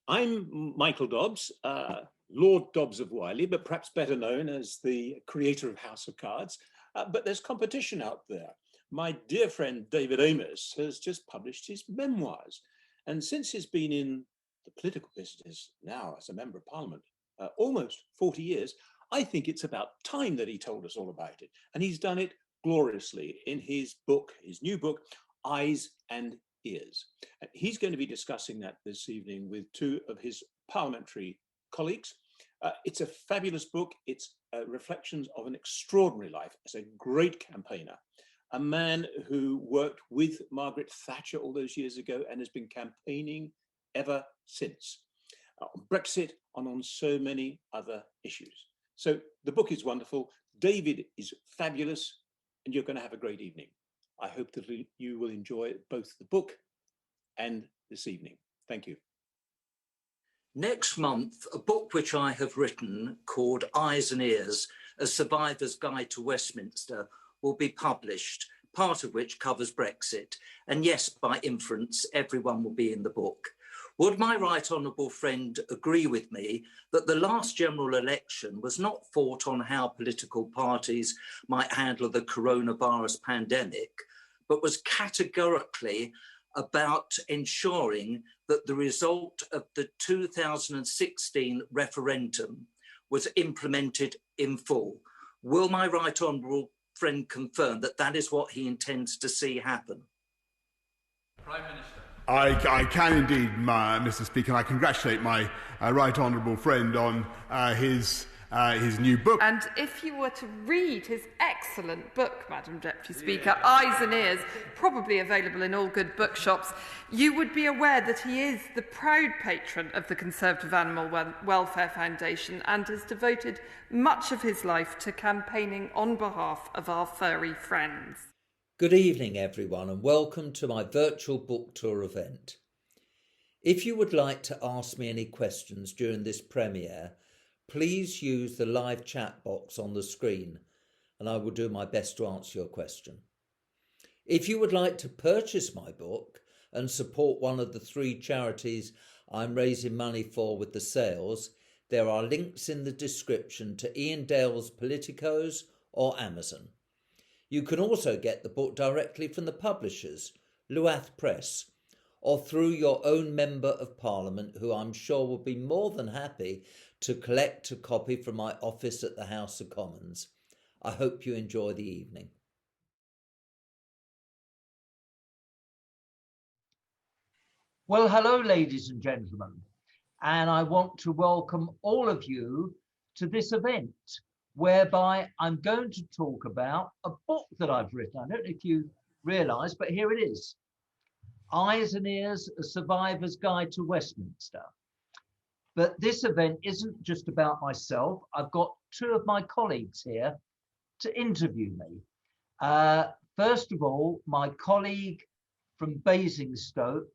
I'm Michael Dobbs, Lord Dobbs of Wiley, but perhaps better known as the creator of House of Cards. But there's competition out there. My dear friend David Amos has just published his memoirs. And since he's been in the political business now as a member of Parliament, almost 40 years, I think it's about time that he told us all about it. And he's done it gloriously in his book, his new book, Eyes and Ears. And he's going to be discussing that this evening with two of his parliamentary colleagues. It's a fabulous book. It's reflections of an extraordinary life as a great campaigner, a man who worked with Margaret Thatcher all those years ago and has been campaigning ever since on Brexit and on so many other issues. So the book is wonderful. David is fabulous, and you're going to have a great evening. I hope that you will enjoy both the book and this evening. Thank you. Next month, a book which I have written called Eyes and Ears, A Survivor's Guide to Westminster, will be published, part of which covers Brexit. And yes, by inference, everyone will be in the book. Would my right honourable friend agree with me that the last general election was not fought on how political parties might handle the coronavirus pandemic, but was categorically about ensuring that the result of the 2016 referendum was implemented in full? Will my right honourable friend confirm that that is what he intends to see happen? Prime Minister. I can indeed, Mr. Speaker, and I congratulate my right honourable friend on his new book. And if you were to read his excellent book, Madam Deputy Speaker, Eyes and Ears, probably available in all good bookshops, you would be aware that he is the proud patron of the Conservative Animal Welfare Foundation and has devoted much of his life to campaigning on behalf of our furry friends. Good evening, everyone, and welcome to my virtual book tour event. If you would like to ask me any questions during this premiere, please use the live chat box on the screen and I will do my best to answer your question. If you would like to purchase my book and support one of the 3 charities I'm raising money for with the sales, there are links in the description to Ian Dale's Politicos or Amazon. You can also get the book directly from the publishers, Luath Press, or through your own Member of Parliament, who I'm sure will be more than happy to collect a copy from my office at the House of Commons. I hope you enjoy the evening. Well, hello, ladies and gentlemen, and I want to welcome all of you to this event, whereby I'm going to talk about a book that I've written. I don't know if you realise, but here it is. Eyes and Ears, A Survivor's Guide to Westminster. But this event isn't just about myself. I've got 2 of my colleagues here to interview me. First of all, my colleague from Basingstoke,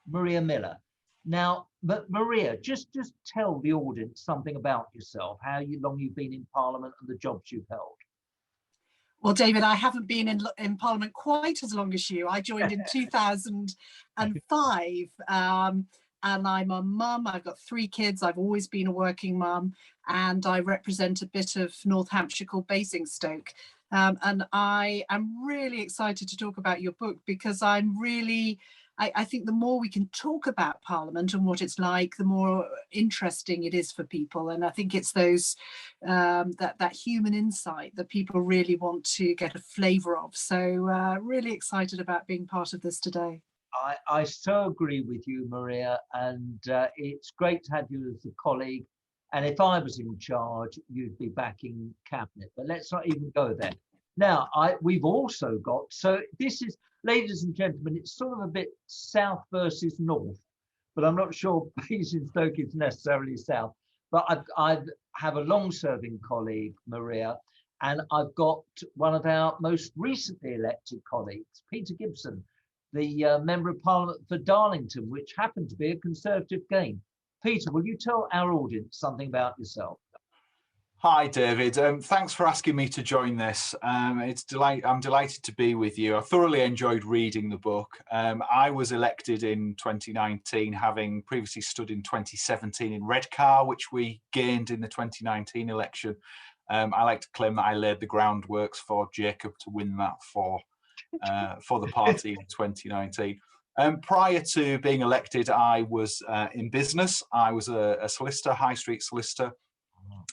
Maria Miller. Now, but Maria, just tell the audience something about yourself, how long you've been in Parliament and the jobs you've held. Well, David, I haven't been in Parliament quite as long as you. I joined in 2005, and I'm a mum. I've got 3 kids. I've always been a working mum, and I represent a bit of North Hampshire called Basingstoke. And I am really excited to talk about your book because I think the more we can talk about Parliament and what it's like, the more interesting it is for people. And I think it's those that human insight that people really want to get a flavour of. So really excited about being part of this today. I so agree with you, Maria, and it's great to have you as a colleague. And if I was in charge, you'd be back in cabinet. But let's not even go there. Now, we've also got, so this is, ladies and gentlemen, it's sort of a bit south versus north, but I'm not sure Basingstoke is necessarily south. But I have a long-serving colleague, Maria, and I've got one of our most recently elected colleagues, Peter Gibson, the Member of Parliament for Darlington, which happened to be a Conservative gain. Peter, will you tell our audience something about yourself? Hi, David. Thanks for asking me to join this. I'm delighted to be with you. I thoroughly enjoyed reading the book. I was elected in 2019, having previously stood in 2017 in Redcar, which we gained in the 2019 election. I like to claim that I laid the groundworks for Jacob to win that for the party in 2019. Prior to being elected, I was in business. I was a solicitor, high street solicitor.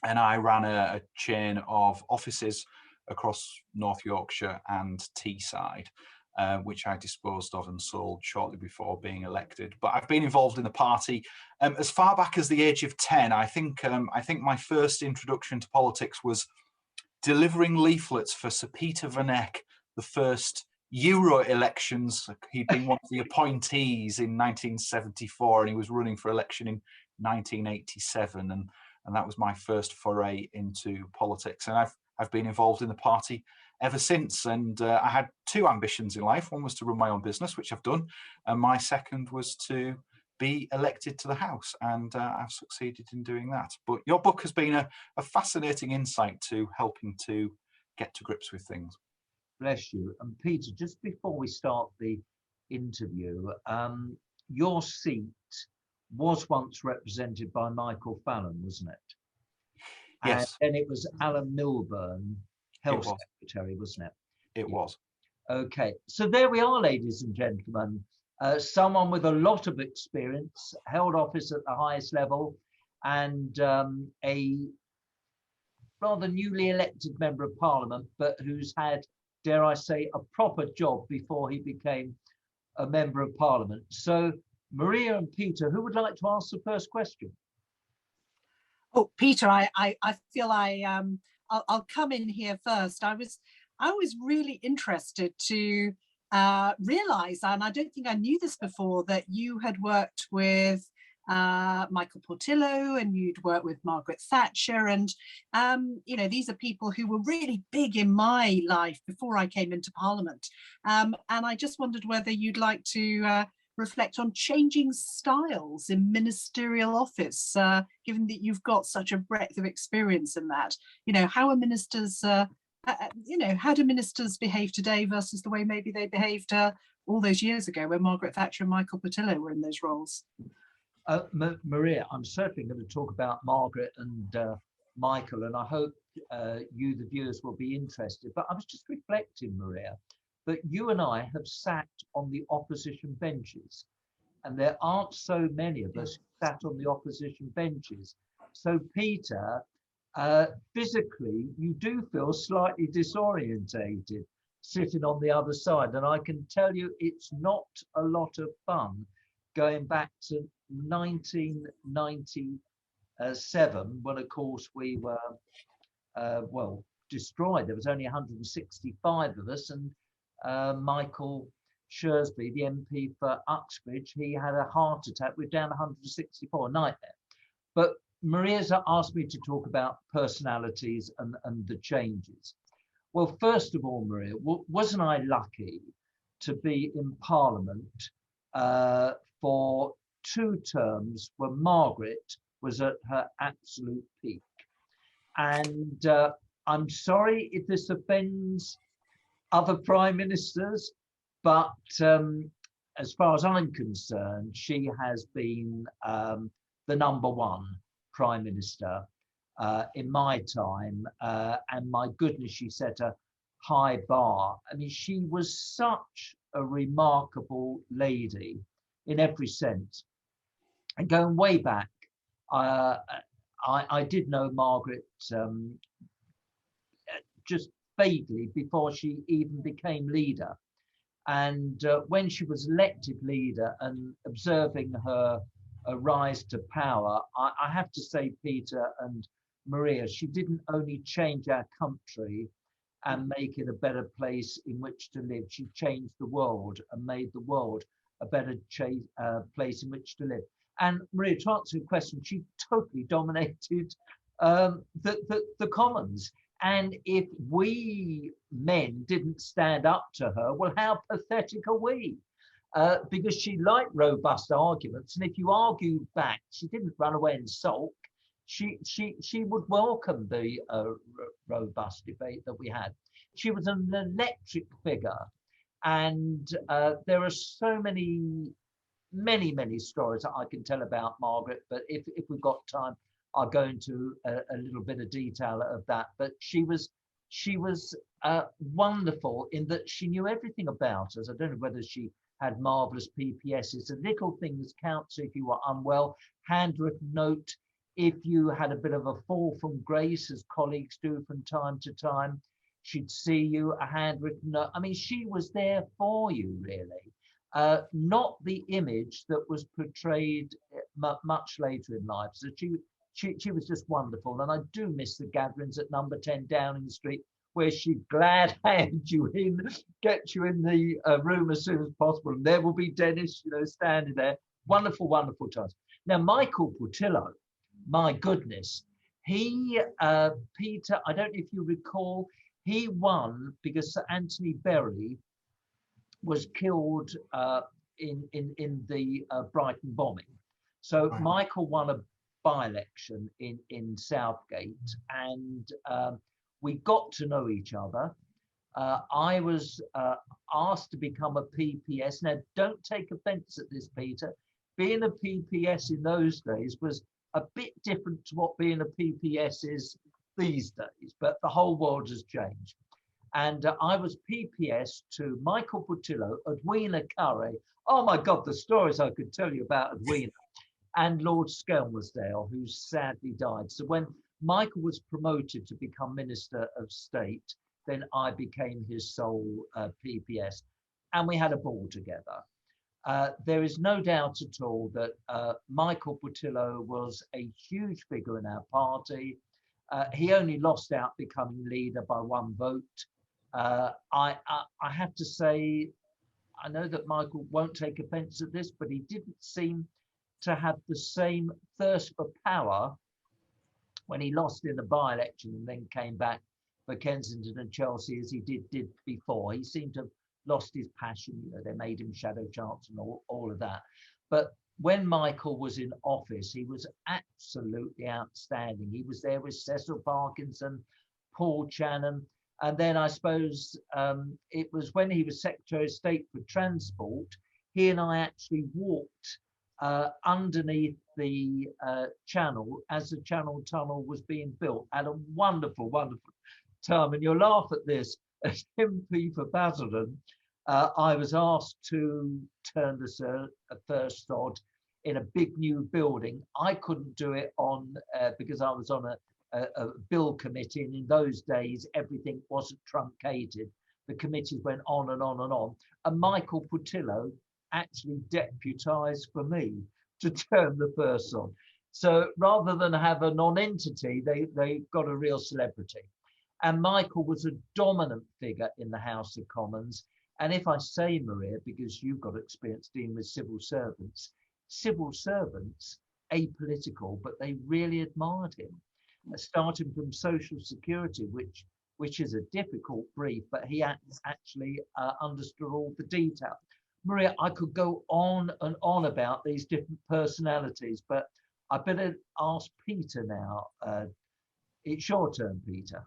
And I ran a chain of offices across North Yorkshire and Teesside, which I disposed of and sold shortly before being elected. But I've been involved in the party as far back as the age of 10. I think my first introduction to politics was delivering leaflets for Sir Peter Van Eck, the first Euro elections. He'd been one of the appointees in 1974, and he was running for election in 1987. And that was my first foray into politics. And I've been involved in the party ever since. And I had two ambitions in life. One was to run my own business, which I've done. And my second was to be elected to the House. And I've succeeded in doing that. But your book has been a fascinating insight to helping to get to grips with things. Bless you. And Peter, just before we start the interview, your seat was once represented by Michael Fallon, wasn't it? Yes. And then it was Alan Milburn, Health Secretary, wasn't it? It was. Okay, so there we are, ladies and gentlemen. Someone with a lot of experience, held office at the highest level, and a rather newly elected member of Parliament, but who's had, dare I say, a proper job before he became a member of Parliament. So Maria and Peter, who would like to ask the first question? Oh, Peter, I feel I'll come in here first. I was really interested to realise, and I don't think I knew this before, that you had worked with Michael Portillo and you'd worked with Margaret Thatcher, and you know, these are people who were really big in my life before I came into Parliament, and I just wondered whether you'd like to reflect on changing styles in ministerial office, given that you've got such a breadth of experience in that. You know, how are ministers, you know, how do ministers behave today versus the way maybe they behaved all those years ago when Margaret Thatcher and Michael Portillo were in those roles? Maria, I'm certainly going to talk about Margaret and Michael, and I hope you, the viewers, will be interested. But I was just reflecting, Maria, that you and I have sat on the opposition benches, and there aren't so many of us who sat on the opposition benches. So, Peter, physically, you do feel slightly disorientated sitting on the other side, and I can tell you it's not a lot of fun going back to 1997, when, of course, we were, well, destroyed. There was only 165 of us, and Michael Shrewsbury, the MP for Uxbridge, he had a heart attack. We're down 164, nightmare. But Maria's asked me to talk about personalities and the changes. Well, first of all, Maria, wasn't I lucky to be in Parliament for 2 terms when Margaret was at her absolute peak? And I'm sorry if this offends other prime ministers, but as far as I'm concerned, she has been the #1 prime minister in my time, and my goodness, she set a high bar. I mean, she was such a remarkable lady in every sense. And going way back, I did know Margaret just vaguely before she even became leader. And when she was elected leader and observing her rise to power, I have to say, Peter and Maria, she didn't only change our country and make it a better place in which to live. She changed the world and made the world a better place in which to live. And Maria, to answer your question, she totally dominated the Commons. And if we men didn't stand up to her, well, how pathetic are we? Because she liked robust arguments. And if you argued back, she didn't run away and sulk. she would welcome the robust debate that we had. She was an electric figure, and there are so many stories that I can tell about Margaret, but if we've got time, I'll go into a little bit of detail of that. But she was wonderful in that she knew everything about us. I don't know whether she had marvelous PPSs. The little things count. So if you were unwell, handwritten note. If you had a bit of a fall from grace, as colleagues do from time to time, she'd see you, a handwritten note. I mean, she was there for you, really. Not the image that was portrayed much later in life. So she was just wonderful. And I do miss the gatherings at number 10 Downing Street, where she'd glad hand you in, get you in the room as soon as possible. And there will be Dennis, standing there. Wonderful, wonderful times. Now, Michael Portillo, my goodness, he, Peter, I don't know if you recall, he won because Sir Anthony Berry was killed in the Brighton bombing. So right. Michael won a by-election in Southgate, and we got to know each other. I was asked to become a PPS. Now, don't take offence at this, Peter. Being a PPS in those days was a bit different to what being a PPS is these days, but the whole world has changed. And I was PPS to Michael Portillo, Edwina Curry. Oh my God, the stories I could tell you about Edwina, and Lord Skelmersdale, who sadly died. So when Michael was promoted to become Minister of State, then I became his sole PPS, and we had a ball together. There is no doubt at all that Michael Portillo was a huge figure in our party. He only lost out becoming leader by 1 vote. I have to say, I know that Michael won't take offence at this, but he didn't seem to have the same thirst for power when he lost in the by-election and then came back for Kensington and Chelsea as he did before. He seemed to have lost his passion. They made him Shadow Chancellor and all of that. But when Michael was in office, he was absolutely outstanding. He was there with Cecil Parkinson, Paul Channon, and then I suppose it was when he was Secretary of State for Transport, he and I actually walked underneath the channel as the Channel Tunnel was being built. Had a wonderful, wonderful time. And you'll laugh at this. As MP for Basildon, I was asked to turn the first sod in a big new building. I couldn't do it on because I was on a bill committee, and in those days everything wasn't truncated. The committees went on and on and on, and Michael Portillo actually deputised for me to turn the first sod. So rather than have a non-entity, they got a real celebrity. And Michael was a dominant figure in the House of Commons. And if I say, Maria, because you've got experience dealing with civil servants, apolitical, but they really admired him. Starting from Social Security, which is a difficult brief, but he actually understood all the detail. Maria, I could go on and on about these different personalities, but I better ask Peter now. It's your turn, Peter.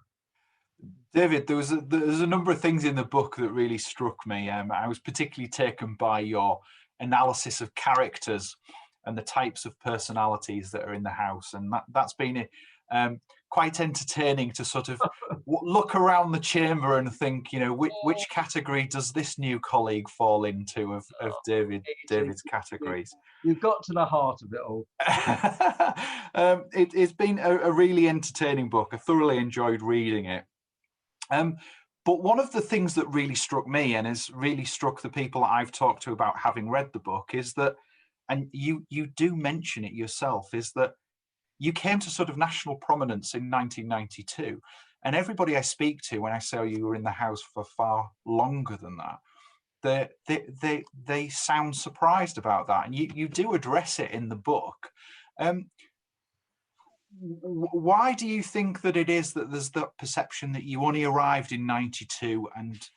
David, there's a number of things in the book that really struck me. I was particularly taken by your analysis of characters and the types of personalities that are in the house, and that's been quite entertaining to sort of look around the chamber and think, which category does this new colleague fall into of David's categories? You've got to the heart of it all. It's been a really entertaining book. I thoroughly enjoyed reading it. But one of the things that really struck me, and has really struck the people that I've talked to about having read the book, is that, and you do mention it yourself, is that you came to sort of national prominence in 1992. And everybody I speak to, when I say, oh, you were in the house for far longer than that, they sound surprised about that. And you do address it in the book. Why do you think that it is that there's that perception that you only arrived in 92 and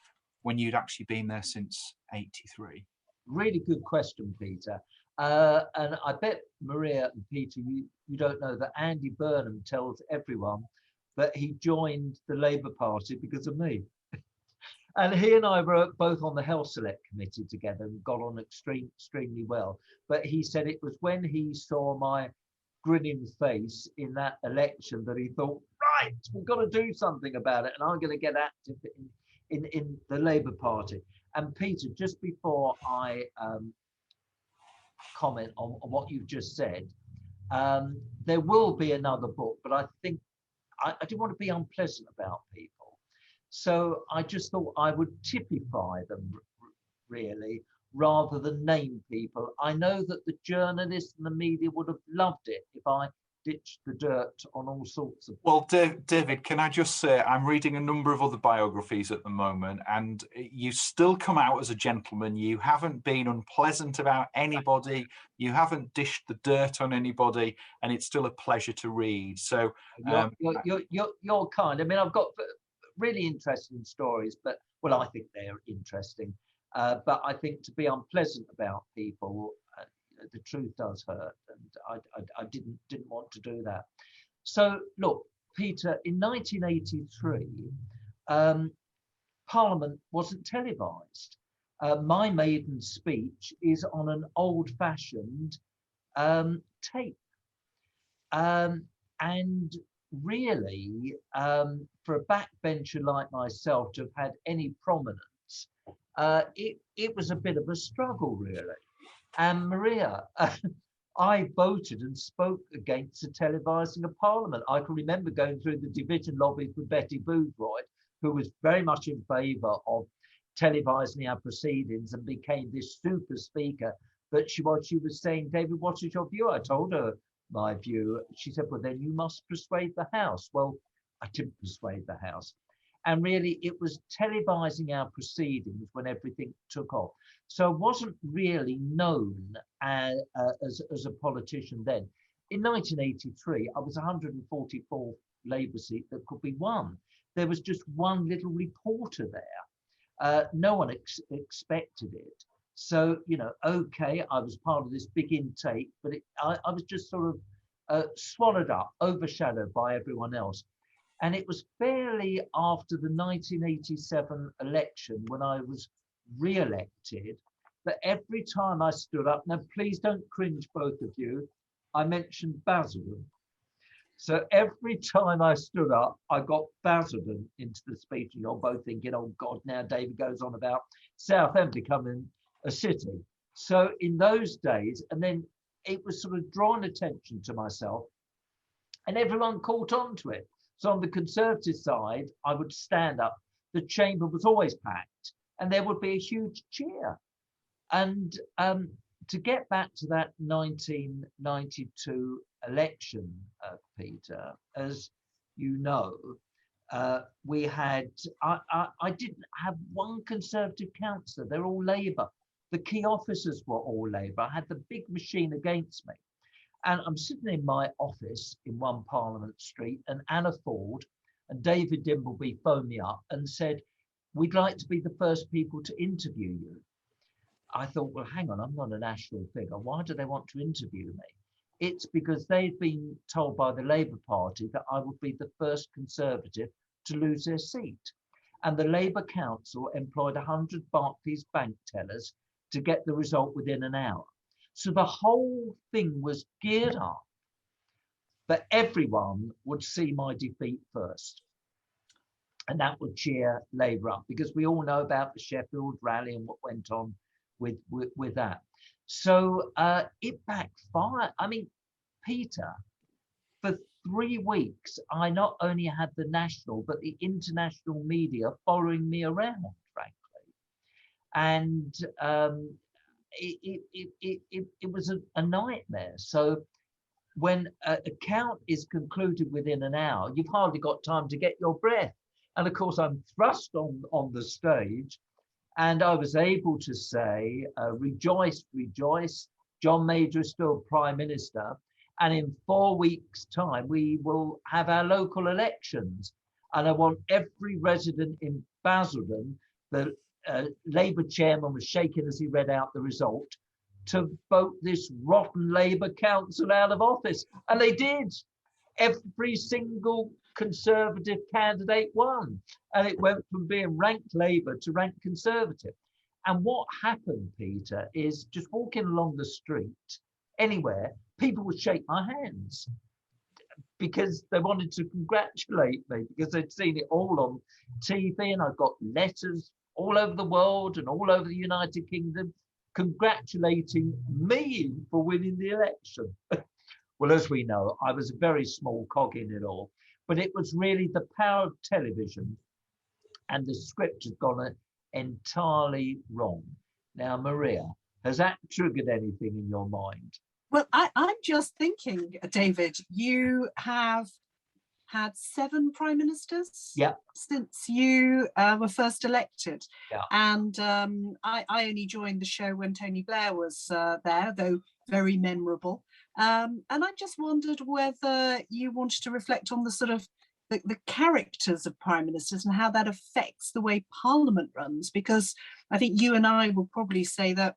when you'd actually been there since 83? Really good question, Peter. And I bet Maria and Peter, you don't know that Andy Burnham tells everyone that he joined the Labour Party because of me. And he and I were both on the Health Select Committee together and got on extremely well. But he said it was when he saw my grinning face in that election that he thought, right, we've got to do something about it, and I'm going to get active in the Labour Party. And Peter, just before I comment on what you've just said, there will be another book, but I think I didn't want to be unpleasant about people. So I just thought I would typify them really, rather than name people. I know that the journalists and the media would have loved it if I ditched the dirt on all sorts of... Well, David, can I just say, I'm reading a number of other biographies at the moment, and you still come out as a gentleman. You haven't been unpleasant about anybody. You haven't dished the dirt on anybody, and it's still a pleasure to read. So you're kind. I mean, I've got really interesting stories, but well, I think they're interesting. But I think to be unpleasant about people, the truth does hurt, and I didn't want to do that. So look, Peter, in 1983, Parliament wasn't televised. My maiden speech is on an old-fashioned tape, and really, for a backbencher like myself to have had any prominence, it was a bit of a struggle, really. And Maria, I voted and spoke against the televising of Parliament. I can remember going through the division lobbies with Betty Boothroyd, who was very much in favour of televising our proceedings and became this super speaker. But she was saying, David, what is your view? I told her my view. She said, well, then you must persuade the House. Well, I didn't persuade the House. And really, it was televising our proceedings when everything took off. So I wasn't really known as a politician then. In 1983, I was 144th Labour seat that could be won. There was just one little reporter there. No one expected it. So, you know, okay, I was part of this big intake, but I was just sort of swallowed up, overshadowed by everyone else. And it was fairly after the 1987 election, when I was re-elected, that every time I stood up, now please don't cringe, both of you, I mentioned Basildon. So every time I stood up, I got Basildon into the speech, and you're both thinking, oh God, now David goes on about Southend becoming a city. So in those days, and then it was sort of drawing attention to myself, and everyone caught on to it. So on the Conservative side, I would stand up, the chamber was always packed, and there would be a huge cheer. And to get back to that 1992 election, Peter, as you know, we had, I didn't have one Conservative councillor, they're all Labour. The key officers were all Labour. I had the big machine against me. And I'm sitting in my office in 1 Parliament Street, and Anna Ford and David Dimbleby phoned me up and said, we'd like to be the first people to interview you. I thought, well, hang on, I'm not a national figure. Why do they want to interview me? It's because they'd been told by the Labour Party that I would be the first Conservative to lose their seat. And the Labour Council employed 100 Barclays bank tellers to get the result within an hour. So the whole thing was geared up that everyone would see my defeat first. And that would cheer Labour up, because we all know about the Sheffield rally and what went on with that. So it backfired. I mean, Peter, for 3 weeks, I not only had the national, but the international media following me around, frankly. And it was a nightmare. So when a count is concluded within an hour, you've hardly got time to get your breath. And of course, I'm thrust on the stage, and I was able to say, rejoice, rejoice, John Major is still Prime Minister. And in 4 weeks' time, we will have our local elections. And I want every resident in Basildon, the Labour chairman was shaking as he read out the result, to vote this rotten Labour council out of office. And they did. Every single Conservative candidate won. And it went from being ranked Labour to ranked Conservative. And what happened, Peter, is just walking along the street, anywhere, people would shake my hands because they wanted to congratulate me, because they'd seen it all on TV, and I got letters all over the world and all over the United Kingdom congratulating me for winning the election. Well, as we know, I was a very small cog in it all, but it was really the power of television, and the script has gone entirely wrong. Now, Maria, has that triggered anything in your mind? Well, I'm just thinking, David, you have had 7 prime ministers since you were first elected. And I only joined the show when Tony Blair was there, though very memorable. And I just wondered whether you wanted to reflect on the sort of the characters of prime ministers and how that affects the way Parliament runs, because I think you and I will probably say that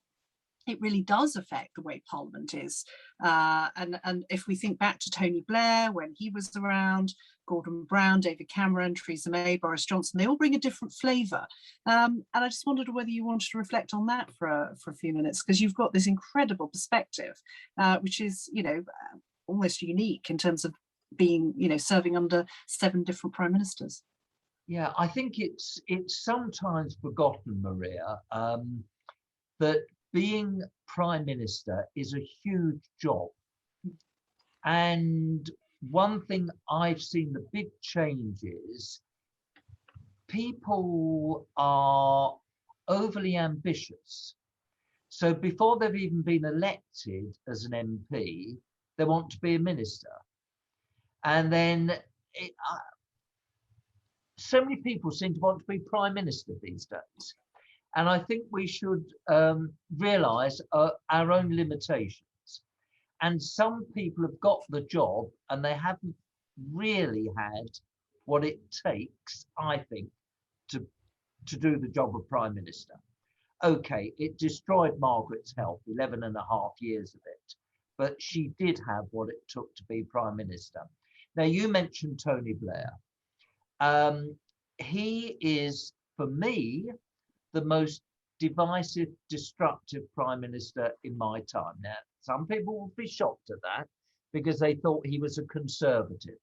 it really does affect the way Parliament is. And if we think back to Tony Blair, when he was around, Gordon Brown, David Cameron, Theresa May, Boris Johnson, they all bring a different flavour. And I just wondered whether you wanted to reflect on that for a few minutes, because you've got this incredible perspective, which is, you know, almost unique in terms of being, you know, serving under 7 different prime ministers. Yeah, I think it's sometimes forgotten, Maria, that being prime minister is a huge job. And one thing I've seen the big change is people are overly ambitious. So before they've even been elected as an MP, they want to be a minister. And then so many people seem to want to be prime minister these days. And I think we should realise our own limitations. And some people have got the job and they haven't really had what it takes, I think, to do the job of prime minister. Okay, it destroyed Margaret's health, 11 and a half years of it, but she did have what it took to be prime minister. Now, you mentioned Tony Blair. He is, for me, the most divisive, destructive prime minister in my time. Now, some people will be shocked at that because they thought he was a conservative.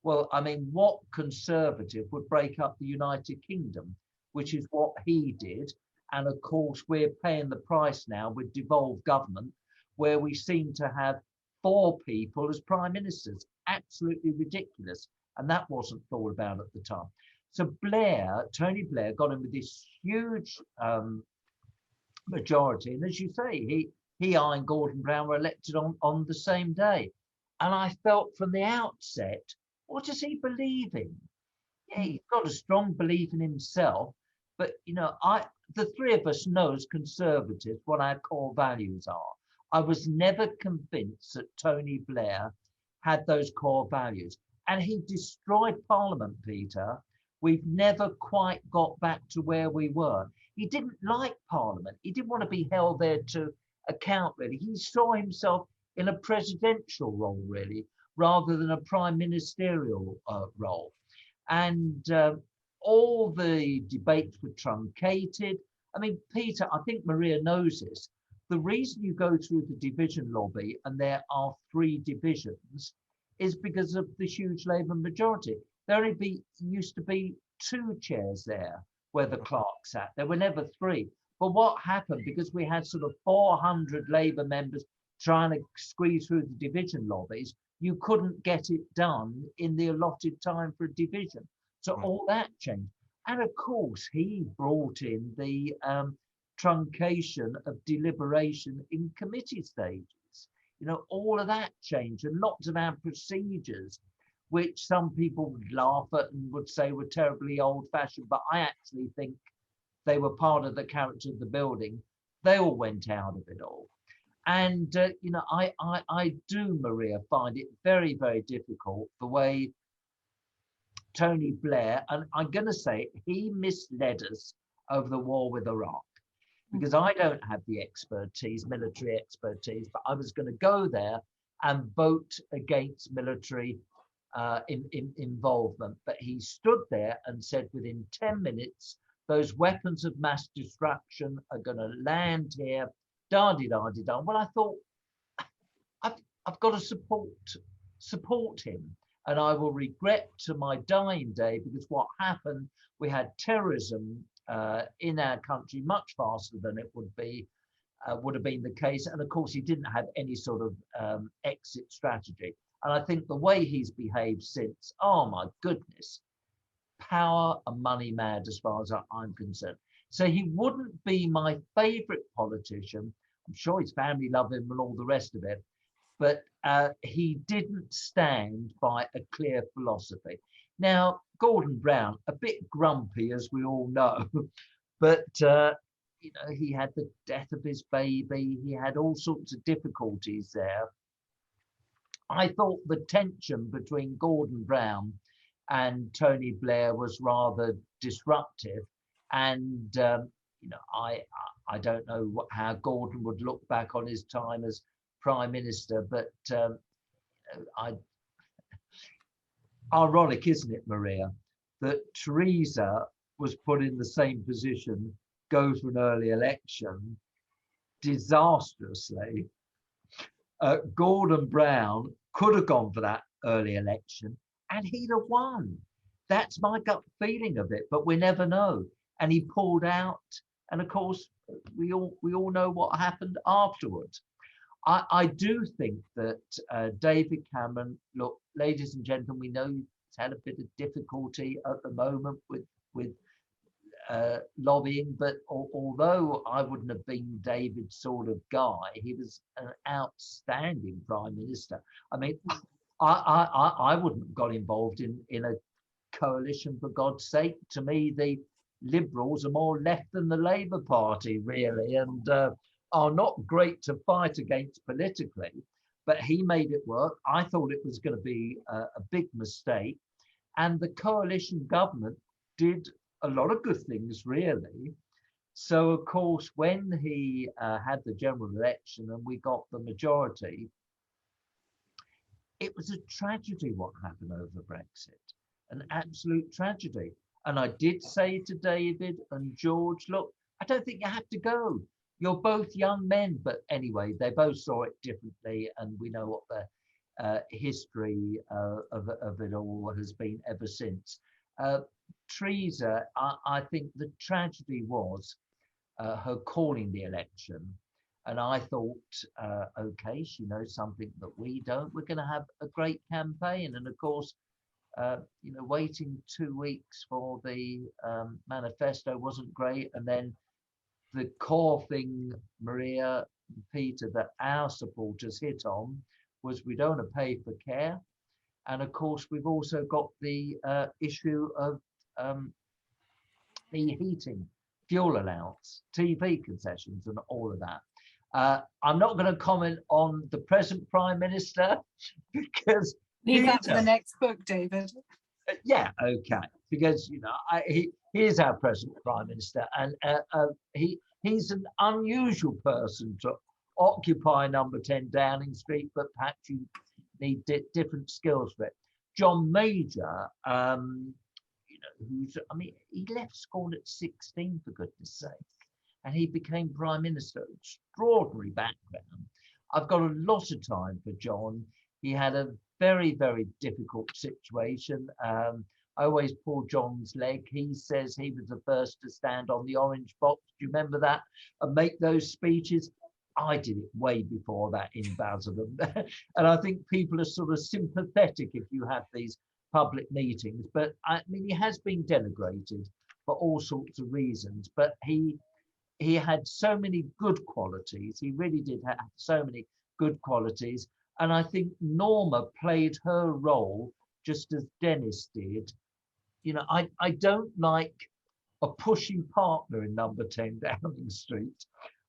Well, I mean, what conservative would break up the United Kingdom, which is what he did? And of course, we're paying the price now with devolved government, where we seem to have 4 people as prime ministers. Absolutely ridiculous. And that wasn't thought about at the time. So Blair, Tony Blair, got in with this huge majority. And as you say, he and Gordon Brown were elected on the same day. And I felt from the outset, what does he believe in? Yeah, he's got a strong belief in himself. But, you know, the 3 of us know as conservatives what our core values are. I was never convinced that Tony Blair had those core values. And he destroyed Parliament, Peter. We've never quite got back to where we were. He didn't like Parliament. He didn't want to be held there to account, really. He saw himself in a presidential role, really, rather than a prime ministerial role. And all the debates were truncated. I mean, Peter, I think Maria knows this. The reason you go through the division lobby and there are 3 divisions is because of the huge Labour majority. There used to be 2 chairs there where the clerk sat. There were never 3. But what happened, because we had sort of 400 Labour members trying to squeeze through the division lobbies, you couldn't get it done in the allotted time for a division. So all that changed. And of course, he brought in the truncation of deliberation in committee stages. You know, all of that changed, and lots of our procedures, which some people would laugh at and would say were terribly old-fashioned, but I actually think they were part of the character of the building. They all went out of it all. And, you know, I do, Maria, find it very, very difficult the way Tony Blair, and I'm going to say he misled us over the war with Iraq. because I don't have the expertise, military expertise, but I was going to go there and vote against military involvement. But he stood there and said within 10 minutes, those weapons of mass destruction are going to land here, da-di-da-di-da. Well, I thought, I've got to support him. And I will regret to my dying day, because what happened, we had terrorism in our country much faster than it would have been the case. And of course, he didn't have any sort of exit strategy. And I think the way he's behaved since, oh my goodness, power and money mad as far as I'm concerned. So he wouldn't be my favourite politician. I'm sure his family love him and all the rest of it. But he didn't stand by a clear philosophy. Now, Gordon Brown, a bit grumpy, as we all know, but you know, he had the death of his baby. He had all sorts of difficulties there. I thought the tension between Gordon Brown and Tony Blair was rather disruptive. And, you know, I don't know how Gordon would look back on his time as Prime Minister, but ironic, isn't it, Maria, that Theresa was put in the same position, go for an early election, disastrously. Gordon Brown could have gone for that early election and he'd have won. That's my gut feeling of it, but we never know. And he pulled out, and of course, we all know what happened afterwards. I do think that David Cameron, look, ladies and gentlemen, we know he's had a bit of difficulty at the moment with lobbying, but although I wouldn't have been David's sort of guy, he was an outstanding Prime Minister. I mean, I wouldn't have got involved in a coalition, for God's sake. To me, the Liberals are more left than the Labour Party, really, and are not great to fight against politically, but he made it work. I thought it was going to be a big mistake, and the coalition government did a lot of good things, really. So, of course, when he had the general election and we got the majority, it was a tragedy what happened over Brexit, an absolute tragedy. And I did say to David and George, look, I don't think you have to go. You're both young men, but anyway, they both saw it differently, and we know what the history of it all has been ever since. Theresa, I think the tragedy was her calling the election, and I thought, okay, she knows something that we don't. We're going to have a great campaign, and of course, you know, waiting 2 weeks for the manifesto wasn't great, and then the core thing, Maria and Peter, that our supporters hit on was we don't want to pay for care. And of course, we've also got the issue of the heating, fuel allowance, TV concessions and all of that. I'm not going to comment on the present Prime Minister because... Leave that for the next book, David. Yeah, okay. Because, you know, he is our present Prime Minister, and he's an unusual person to occupy number 10 Downing Street, but perhaps you need different skills for it. John Major, you know, he left school at 16, for goodness sake, and he became Prime Minister. Extraordinary background. I've got a lot of time for John. He had a very, very difficult situation. I always pull John's leg. He says he was the first to stand on the orange box. Do you remember that? And make those speeches? I did it way before that in Basildon. And I think people are sort of sympathetic if you have these public meetings. But I mean, he has been denigrated for all sorts of reasons. But he had so many good qualities. He really did have so many good qualities. And I think Norma played her role just as Dennis did. You know, I don't like a pushy partner in number 10 Downing Street.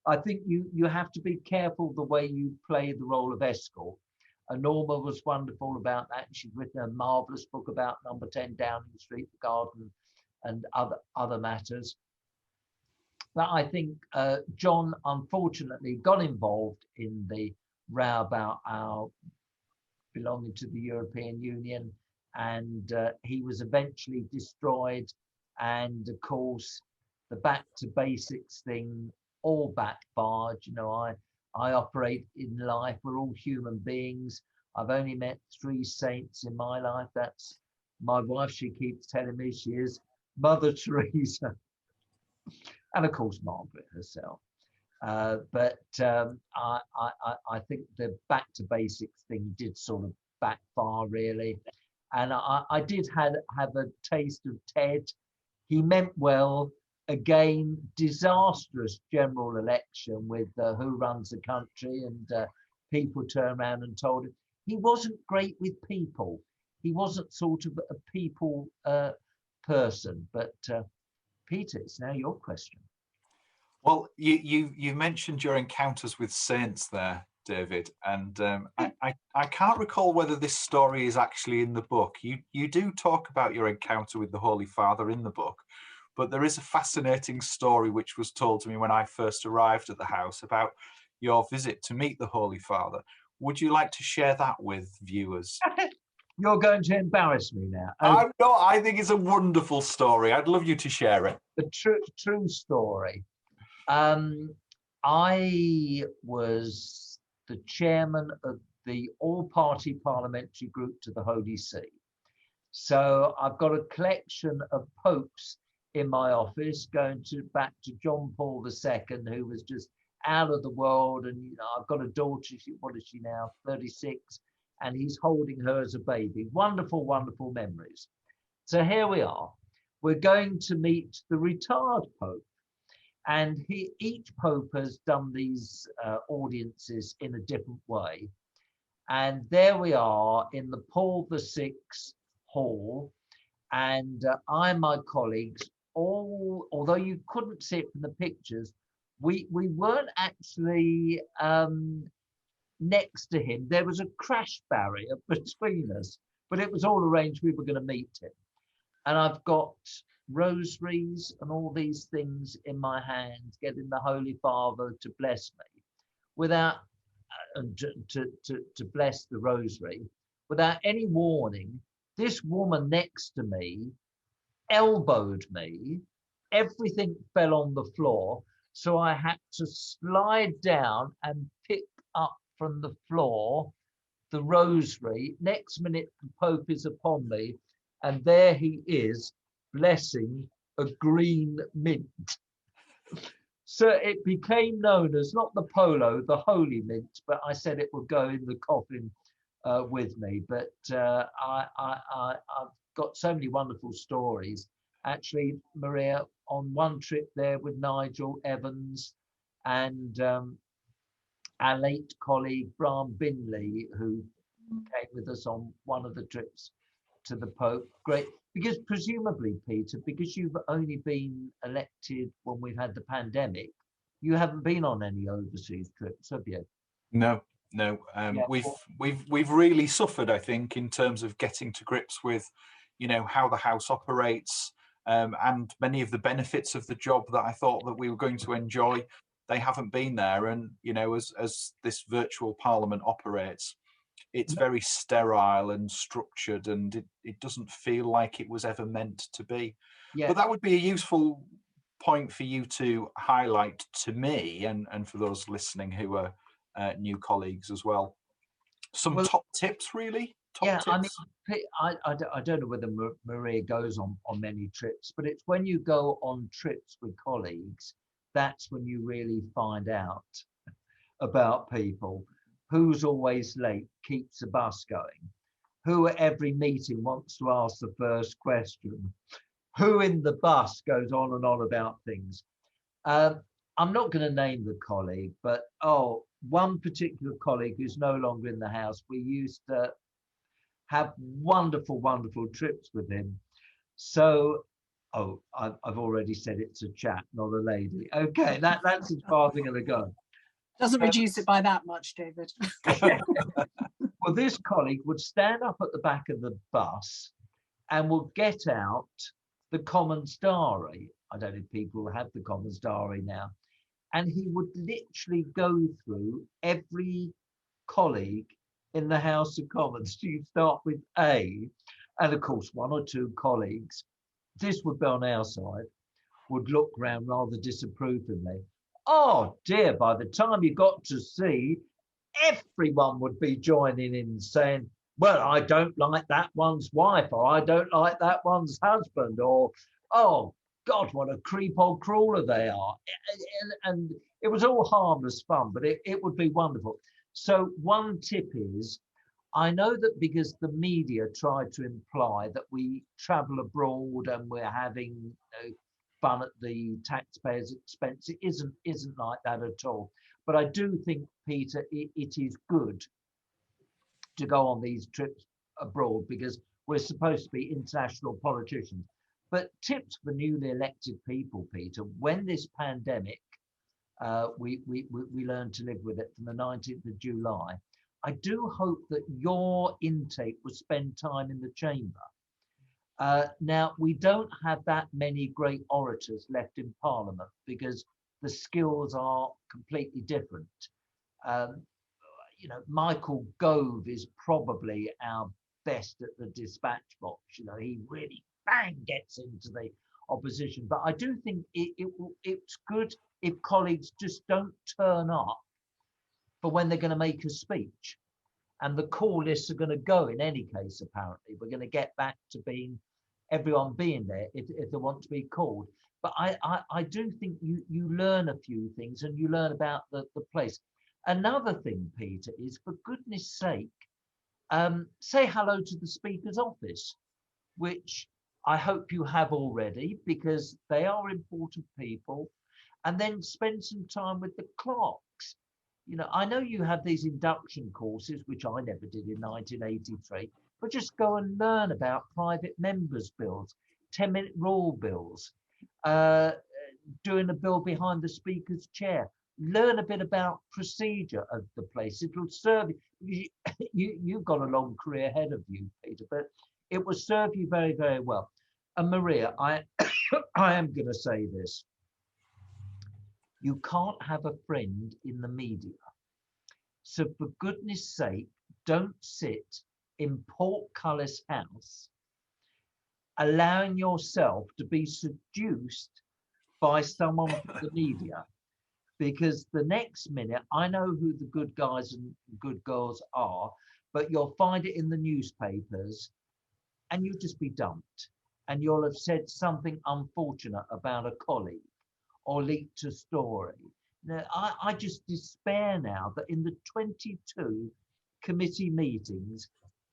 I think you have to be careful the way you play the role of escort. And Norma was wonderful about that. She's written a marvellous book about number 10 Downing Street, the garden and other matters. But I think John unfortunately got involved in the row about our belonging to the European Union, and he was eventually destroyed. And of course, the back to basics thing all backfired. You know, I operate in life. We're all human beings. I've only met 3 saints in my life. That's my wife. She keeps telling me she is Mother Teresa, and of course Margaret herself. But I think the back to basics thing did sort of backfire really. And I did have a taste of Ted. He meant well. Again, disastrous general election with who runs the country, and people turned around and told him he wasn't great with people. He wasn't sort of a people person. But Peter, it's now your question. Well, you mentioned your encounters with saints there, David, and I can't recall whether this story is actually in the book. You do talk about your encounter with the Holy Father in the book, but there is a fascinating story which was told to me when I first arrived at the house about your visit to meet the Holy Father. Would you like to share that with viewers? You're going to embarrass me now. I'm not. I think it's a wonderful story. I'd love you to share it. The true story. I was the chairman of the all-party parliamentary group to the Holy See. So I've got a collection of popes in my office, going back to John Paul II, who was just out of the world. And you know, I've got a daughter. What is she now? 36, and he's holding her as a baby. Wonderful, wonderful memories. So here we are. We're going to meet the retired pope. And each pope has done these audiences in a different way. And there we are in the Paul VI hall. And I and my colleagues, although you couldn't see it from the pictures, we weren't actually next to him. There was a crash barrier between us, but it was all arranged we were going to meet him. And I've got rosaries and all these things in my hands, getting the Holy Father to bless me without to bless the rosary without any warning. This woman next to me elbowed me. Everything fell on the floor, so I had to slide down and pick up from the floor the rosary. Next minute the Pope is upon me, and there he is blessing a green mint. So it became known as not the polo, the holy mint, but I said it would go in the coffin with me. But I've got so many wonderful stories. Actually, Maria, on one trip there with Nigel Evans and our late colleague Bram Binley, who came with us on one of the trips to the Pope. Great. Because presumably, Peter, because you've only been elected when we've had the pandemic, you haven't been on any overseas trips, have you? No. We've really suffered, I think, in terms of getting to grips with, you know, how the house operates, and many of the benefits of the job that I thought that we were going to enjoy. They haven't been there, and you know, as this virtual parliament operates, it's very sterile and structured, and it doesn't feel like it was ever meant to be. Yeah. But that would be a useful point for you to highlight to me and for those listening who are new colleagues as well. Some top tips, really? Top tips? I mean, I don't know whether Maria goes on many trips, but it's when you go on trips with colleagues, that's when you really find out about people. Who's always late, keeps the bus going. Who at every meeting wants to ask the first question. Who in the bus goes on and on about things. I'm not going to name the colleague, but one particular colleague who's no longer in the house, we used to have wonderful, wonderful trips with him. So, I've already said it's a chap, not a lady. Okay, that's as far as I'm going to go. Doesn't reduce it by that much, David. Well, this colleague would stand up at the back of the bus and would get out the Commons Diary. I don't know if people have the Commons Diary now, and he would literally go through every colleague in the House of Commons. You start with A, and of course 1 or 2 colleagues, this would be on our side, would look round rather disapprovingly. Oh dear, by the time you got to C, everyone would be joining in saying, well, I don't like that one's wife, or I don't like that one's husband, or, oh God, what a creep or crawler they are. And it was all harmless fun, but it would be wonderful. So one tip is, I know that because the media tried to imply that we travel abroad and we're having fun at the taxpayers' expense, it isn't like that at all. But I do think, Peter, it is good to go on these trips abroad because we're supposed to be international politicians. But tips for newly elected people, Peter, when this pandemic, we learned to live with it from the 19th of July, I do hope that your intake will spend time in the chamber. Now, we don't have that many great orators left in Parliament because the skills are completely different. You know, Michael Gove is probably our best at the dispatch box. You know, he really bang gets into the opposition. But I do think it's good if colleagues just don't turn up for when they're going to make a speech. And the call lists are going to go in any case, apparently. We're going to get back to everyone being there if they want to be called. But I do think you learn a few things and you learn about the place. Another thing, Peter, is for goodness sake, say hello to the Speaker's office, which I hope you have already because they are important people, and then spend some time with the clerks. You know, I know you have these induction courses, which I never did in 1983, but just go and learn about private members' bills, 10-minute rule bills, doing a bill behind the Speaker's chair. Learn a bit about procedure of the place. It'll serve you. You've got a long career ahead of you, Peter, but it will serve you very, very well. And Maria, I am going to say this. You can't have a friend in the media. So for goodness sake, don't sit in Portcullis House allowing yourself to be seduced by someone from the media. Because the next minute, I know who the good guys and good girls are, but you'll find it in the newspapers and you'll just be dumped. And you'll have said something unfortunate about a colleague or leaked a story. Now, I just despair now that in the 22 committee meetings,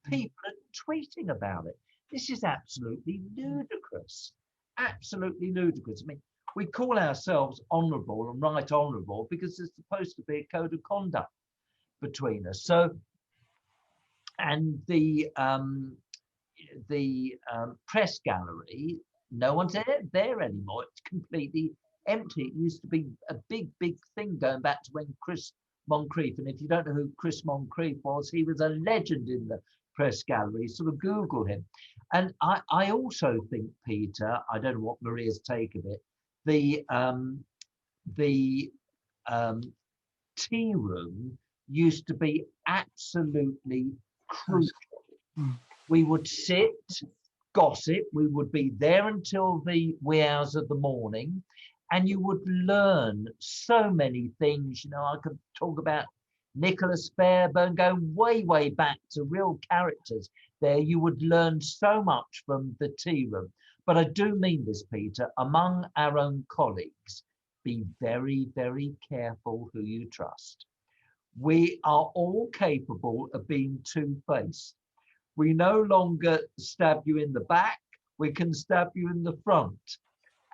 people are tweeting about it. This is absolutely ludicrous. Absolutely ludicrous. I mean, we call ourselves honourable and right honourable because there's supposed to be a code of conduct between us. So, and the press gallery, no one's there anymore. It's completely empty. It used to be a big thing going back to when Chris Moncrief, and if you don't know who Chris Moncrief was, he was a legend in the press gallery. Sort of Google him. And I also think, Peter, I don't know what Maria's take of it, the tea room used to be absolutely crucial. We would sit, gossip, we would be there until the wee hours of the morning, and you would learn so many things. You know, I could talk about Nicholas Fairbairn, go way back to real characters there. You would learn so much from the tea room. But I do mean this, Peter, among our own colleagues, be very, very careful who you trust. We are all capable of being two-faced. We no longer stab you in the back, we can stab you in the front.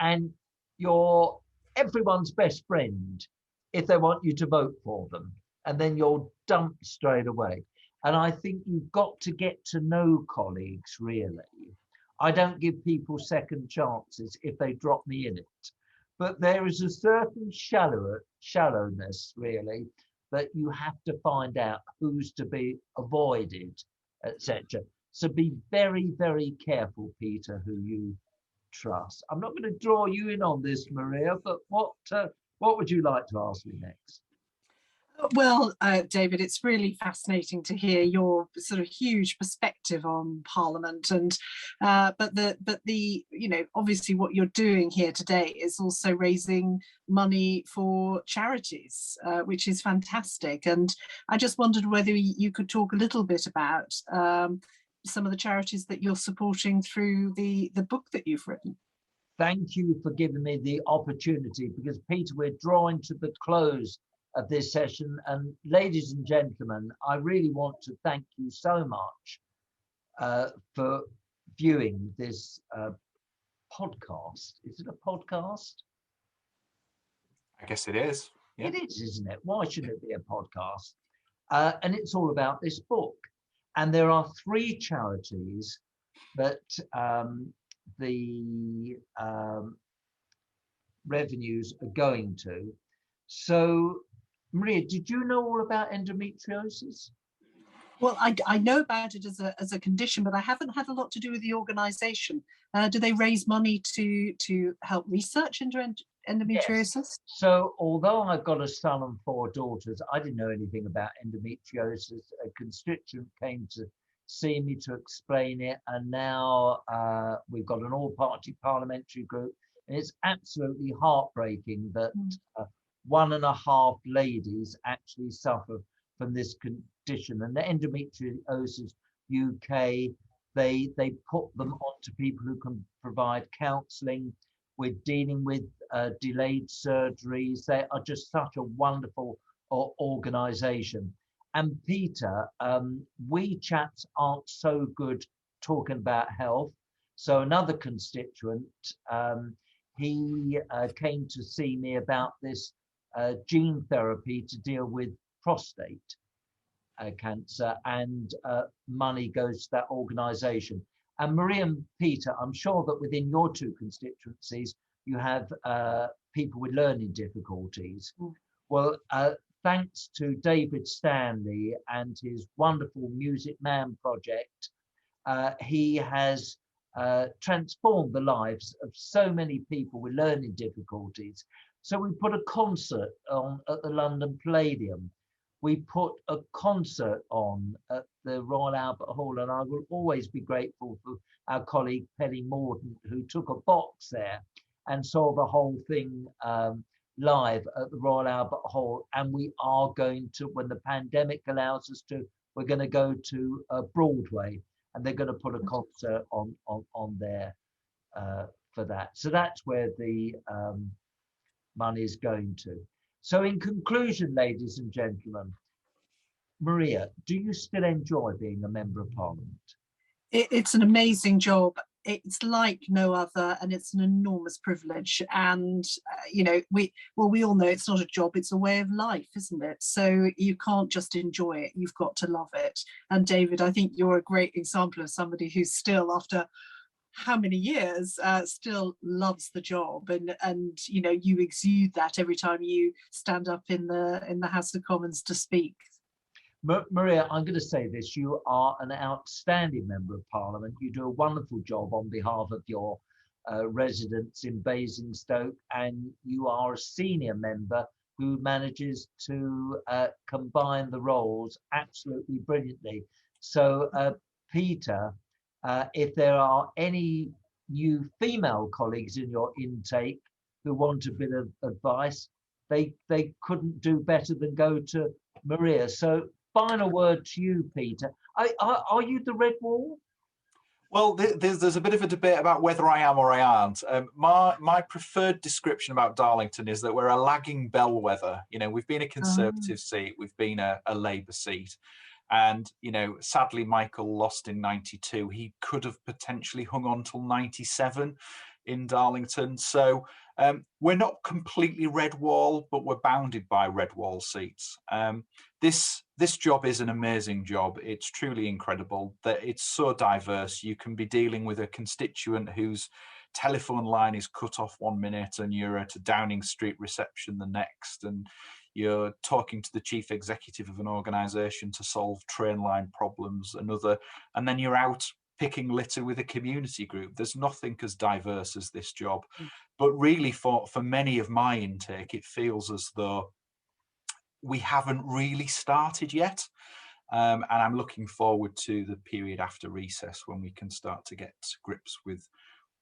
And you're everyone's best friend if they want you to vote for them. And then you're dumped straight away. And I think you've got to get to know colleagues, really. I don't give people second chances if they drop me in it. But there is a certain shallowness, really, that you have to find out who's to be avoided, etc. So be very, very careful, Peter, who you Trust. I'm not going to draw you in on this, Maria, but what would you like to ask me next? Well, David, it's really fascinating to hear your sort of huge perspective on Parliament, and but the obviously what you're doing here today is also raising money for charities, which is fantastic. And I just wondered whether you could talk a little bit about some of the charities that you're supporting through the book that you've written. Thank you for giving me the opportunity, because Peter, we're drawing to the close of this session, and ladies and gentlemen, I really want to thank you so much for viewing this podcast. Is it a podcast? I guess it is. Yeah. It is, isn't it? Why shouldn't it be a podcast? And it's all about this book. And there are 3 charities that the revenues are going to. So, Maria, did you know all about endometriosis? Well, I know about it as a condition, but I haven't had a lot to do with the organisation. Do they raise money to help research into endometriosis? Yes. So, although I've got a son and 4 daughters, I didn't know anything about endometriosis. A constituent came to see me to explain it, and now we've got an all-party parliamentary group, and it's absolutely heartbreaking that 1.5 ladies actually suffer from this condition. And the Endometriosis UK, they put them onto people who can provide counselling. We're dealing with delayed surgeries. They are just such a wonderful organisation. And Peter, we chaps aren't so good talking about health. So another constituent, he came to see me about this gene therapy to deal with prostate cancer, and money goes to that organisation. And Maria and Peter, I'm sure that within your 2 constituencies, you have people with learning difficulties. Well, thanks to David Stanley and his wonderful Music Man project, he has transformed the lives of so many people with learning difficulties. So we put a concert on at the London Palladium. We put a concert on at the Royal Albert Hall, and I will always be grateful for our colleague Penny Mordaunt, who took a box there and saw the whole thing live at the Royal Albert Hall. And we are going to, when the pandemic allows us to, we're going to go to Broadway, and they're going to put a concert on there for that. So that's where the money is going to. So in conclusion, ladies and gentlemen, Maria, do you still enjoy being a Member of Parliament? It's an amazing job. It's like no other, and it's an enormous privilege. And we all know it's not a job, it's a way of life, isn't it? So you can't just enjoy it, you've got to love it. And David, I think you're a great example of somebody who's still, after how many years, still loves the job, and you exude that every time you stand up in the House of Commons to speak. Maria, I'm going to say this: you are an outstanding Member of Parliament. You do a wonderful job on behalf of your residents in Basingstoke, and you are a senior member who manages to combine the roles absolutely brilliantly. So, Peter, if there are any new female colleagues in your intake who want a bit of advice, they couldn't do better than go to Maria. So final word to you, Peter. Are you the red wall? Well, there's a bit of a debate about whether I am or I aren't. My preferred description about Darlington is that we're a lagging bellwether. We've been a Conservative seat, we've been a Labour seat. And, sadly, Michael lost in 92. He could have potentially hung on till 97 in Darlington. So we're not completely red wall, but we're bounded by red wall seats. This job is an amazing job. It's truly incredible that it's so diverse. You can be dealing with a constituent whose telephone line is cut off 1 minute and you're at a Downing Street reception the next, and you're talking to the chief executive of an organisation to solve train line problems another, and then you're out picking litter with a community group. There's nothing as diverse as this job. But really for many of my intake, it feels as though we haven't really started yet. And I'm looking forward to the period after recess when we can start to get to grips with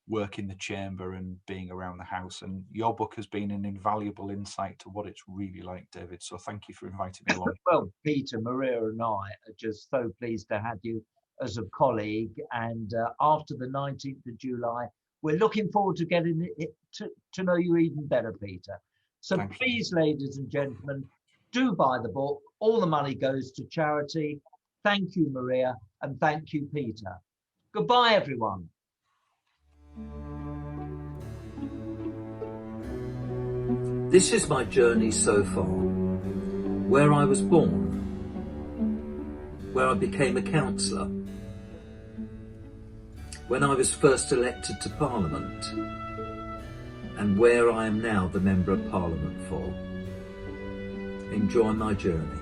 work in the chamber and being around the house. And your book has been an invaluable insight to what it's really like, David. So thank you for inviting me along. Well, Peter, Maria and I are just so pleased to have you as a colleague. And after the 19th of July, we're looking forward to getting to know you even better, Peter. So please, ladies and gentlemen, do buy the book. All the money goes to charity. Thank you, Maria, and thank you, Peter. Goodbye, everyone. This is my journey so far. Where I was born, where I became a councillor, when I was first elected to Parliament, and where I am now the Member of Parliament for. Enjoy my journey.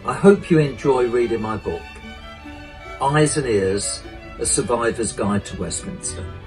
I hope you enjoy reading my book, Eyes and Ears, A Survivor's Guide to Westminster.